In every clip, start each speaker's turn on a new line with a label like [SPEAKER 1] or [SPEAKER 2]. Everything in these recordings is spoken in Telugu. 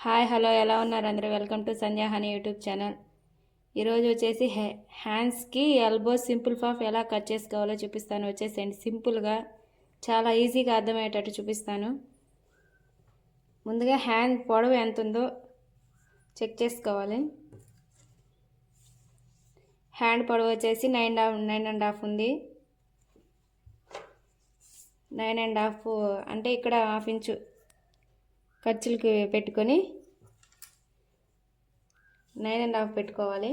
[SPEAKER 1] హాయ్ హలో ఎలా ఉన్నారు అందరూ? Welcome to Sandhya honey YouTube channel. ఈరోజు వచ్చేసి హ్యాండ్స్కి ఎల్బో సింపుల్ పఫ్ ఎలా కట్ చేసుకోవాలో చూపిస్తాను. వచ్చేసేయండి, సింపుల్గా చాలా ఈజీగా అర్థమయ్యేటట్టు చూపిస్తాను. ముందుగా హ్యాండ్ పొడవు ఎంత ఉందో చెక్ చేసుకోవాలి. హ్యాండ్ పొడవు వచ్చేసి 9.5 ఉంది. 9.5 అంటే ఇక్కడ హాఫ్ ఇంచు ఖర్చులకి పెట్టుకొని 9.5 పెట్టుకోవాలి.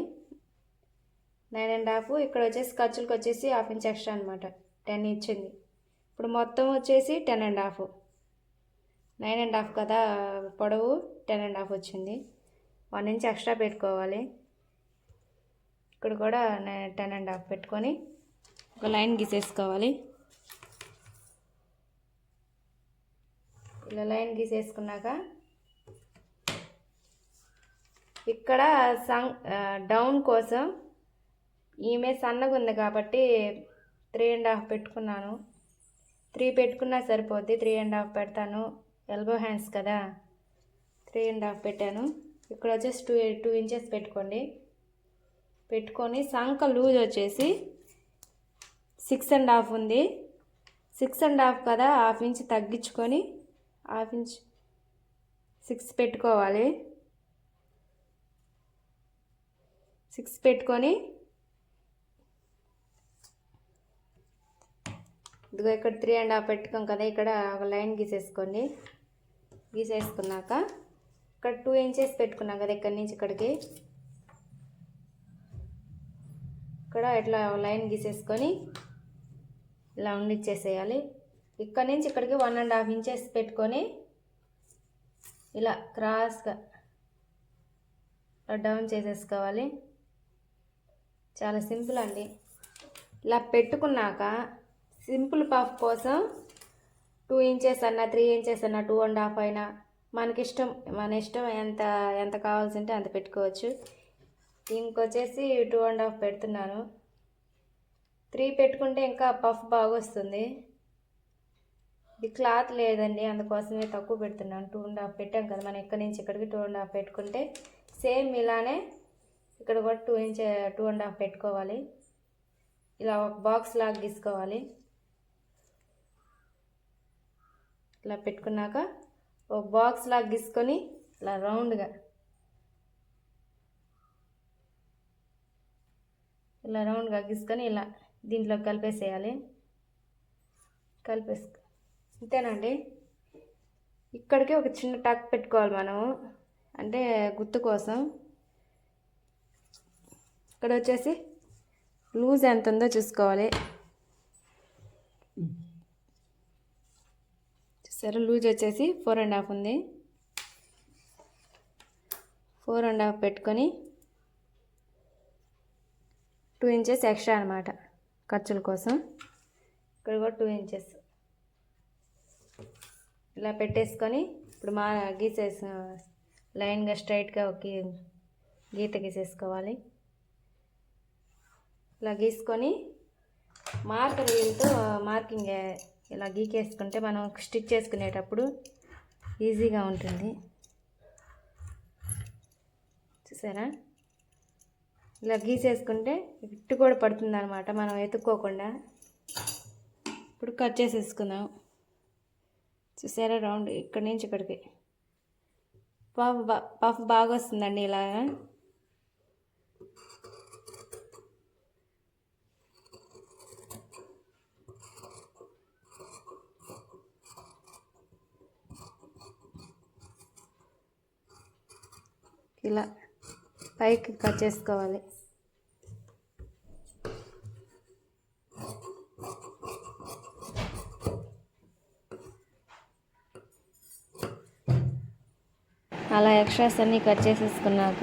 [SPEAKER 1] 9.5 ఇక్కడ వచ్చేసి ఖర్చులకు వచ్చేసి హాఫ్ ఇంచ్ ఎక్స్ట్రా అనమాట, 10 ఇచ్చింది. ఇప్పుడు మొత్తం వచ్చేసి 10.5. 9.5 కదా పొడవు, 10.5 వచ్చింది. 1 ఇంచ్ ఎక్స్ట్రా పెట్టుకోవాలి. ఇక్కడ కూడా 10.5 పెట్టుకొని ఒక లైన్ గీసేసుకోవాలి. ఇలా లైన్ గీసేసుకున్నాక ఇక్కడ డౌన్ కోసం ఈమె సన్నగా ఉంది కాబట్టి 3.5 పెట్టుకున్నాను. 3 పెట్టుకున్నా సరిపోద్ది. 3.5 పెడతాను. ఎల్బో హ్యాండ్స్ కదా, 3.5 పెట్టాను. ఇక్కడ వచ్చేసి 2 ఇంచెస్ పెట్టుకోండి. పెట్టుకొని సంక లూజ్ వచ్చేసి 6.5 ఉంది. 6.5 కదా, హాఫ్ ఇంచ్ తగ్గించుకొని హాఫ్ ఇంచ్ 6 పెట్టుకోవాలి. 6 పెట్టుకొని ఇదిగో ఇక్కడ 3.5 పెట్టుకోం కదా, ఇక్కడ ఒక లైన్ గీసేసుకోండి. గీసేసుకున్నాక ఇక్కడ 2 ఇంచెస్ పెట్టుకున్నాం కదా, ఇక్కడి నుంచి ఇక్కడికి ఇక్కడ ఇట్లా లైన్ గీసేసుకొని ఇలా ఉండిచ్చేసేయాలి. ఇక్కడ నుంచి ఇక్కడికి 1.5 ఇంచెస్ పెట్టుకొని ఇలా క్రాస్గా డౌన్ చేసేసుకోవాలి. చాలా సింపుల్ అండి. ఇలా పెట్టుకున్నాక సింపుల్ పఫ్ కోసం 2 ఇంచెస్ అన్నా 3 ఇంచెస్ అన్నా 2.5 అయినా మన ఇష్టం ఎంత కావాల్సి ఉంటే అంత పెట్టుకోవచ్చు. ఇంకొచ్చేసి 2.5 పెడుతున్నాను. 3 పెట్టుకుంటే ఇంకా పఫ్ బాగా వస్తుంది. ఇది క్లాత్ లేదండి, అందుకోసమే తక్కువ పెడుతున్నాను. 2.5 పెట్టాం కదా మనం, ఇక్కడి నుంచి ఇక్కడికి 2.5 పెట్టుకుంటే సేమ్ ఇలానే ఇక్కడ కూడా 2.5 పెట్టుకోవాలి. ఇలా ఒక బాక్స్ లాగా గీసుకోవాలి. ఇలా పెట్టుకున్నాక ఒక బాక్స్ లాగా గీసుకొని ఇలా రౌండ్గా గీసుకొని ఇలా దీంట్లో కలిపేసేయాలి. అంతేనండి. ఇక్కడికి ఒక చిన్న టక్ పెట్టుకోవాలి మనం, అంటే గుర్తు కోసం. ఇక్కడ వచ్చేసి లూజ్ ఎంత ఉందో చూసుకోవాలి. చూసారా, లూజ్ వచ్చేసి 4.5 ఉంది. 4.5 పెట్టుకొని 2 ఇంచెస్ ఎక్స్ట్రా అనమాట ఖర్చుల కోసం. ఇక్కడ కూడా 2 ఇంచెస్ ఇలా పెట్టేసుకొని ఇప్పుడు గీసేసి లైన్గా స్ట్రైట్గా ఒక గీత గీసేసుకోవాలి. ఇలా గీసుకొని మార్కర్ వీల్తో మార్కింగ్ ఇలా గీకేసుకుంటే మనం స్టిచ్ చేసుకునేటప్పుడు ఈజీగా ఉంటుంది. చూసారా, ఇలా గీసేసుకుంటే ఇట్టు కూడా పడుతుంది అనమాట, మనం ఎత్తుక్కోకుండా. ఇప్పుడు కట్ చేసేసుకుందాం. చూసారా, రౌండ్ ఇక్కడి నుంచి ఇక్కడికి పఫ్ బాగా వస్తుందండి. ఇలా ఇలా పైకి కట్ చేసుకోవాలి. అలా ఎక్స్ట్రాస్ అన్నీ కట్ చేసేసుకున్నాక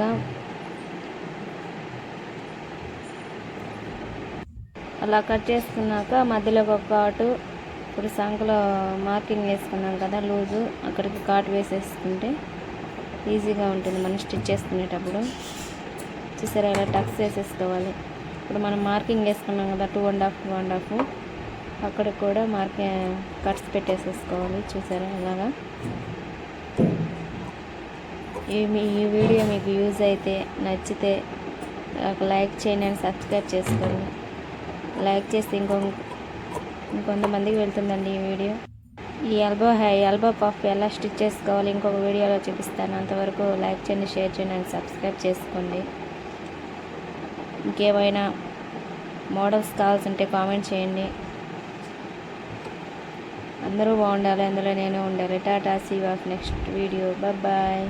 [SPEAKER 1] మధ్యలో ఒక కాటు, ఇప్పుడు సంకలో మార్కింగ్ వేసుకున్నాం కదా లూజు, అక్కడికి కాటు వేసేసుకుంటే ఈజీగా ఉంటుంది మనం స్టిచ్ చేసుకునేటప్పుడు. చూసారా, ఇలా టక్స్ వేసేసుకోవాలి. ఇప్పుడు మనం మార్కింగ్ వేసుకున్నాం కదా 2.5 అక్కడికి కూడా కట్స్ పెట్టేసేసుకోవాలి. చూసారా, ఇలాగా ఈ వీడియో మీకు యూజ్ అయితే నచ్చితే ఒక లైక్ చేయండి అండ్ సబ్స్క్రైబ్ చేసుకోండి. లైక్ చేస్తే ఇంకొంతమందికి వెళ్తుందండి ఈ వీడియో. ఈ ఎల్బో పఫ్ ఎలా స్టిచ్ చేసుకోవాలి ఇంకొక వీడియోలో చూపిస్తాను. అంతవరకు లైక్ చేయండి, షేర్ చేయండి అండ్ సబ్స్క్రైబ్ చేసుకోండి. ఇంకేమైనా మోడల్స్ కావాల్సి ఉంటే కామెంట్ చేయండి. అందరూ బాగుండాలి, అందులో నేను ఉండాలి. Tata, see you of next video. Bye.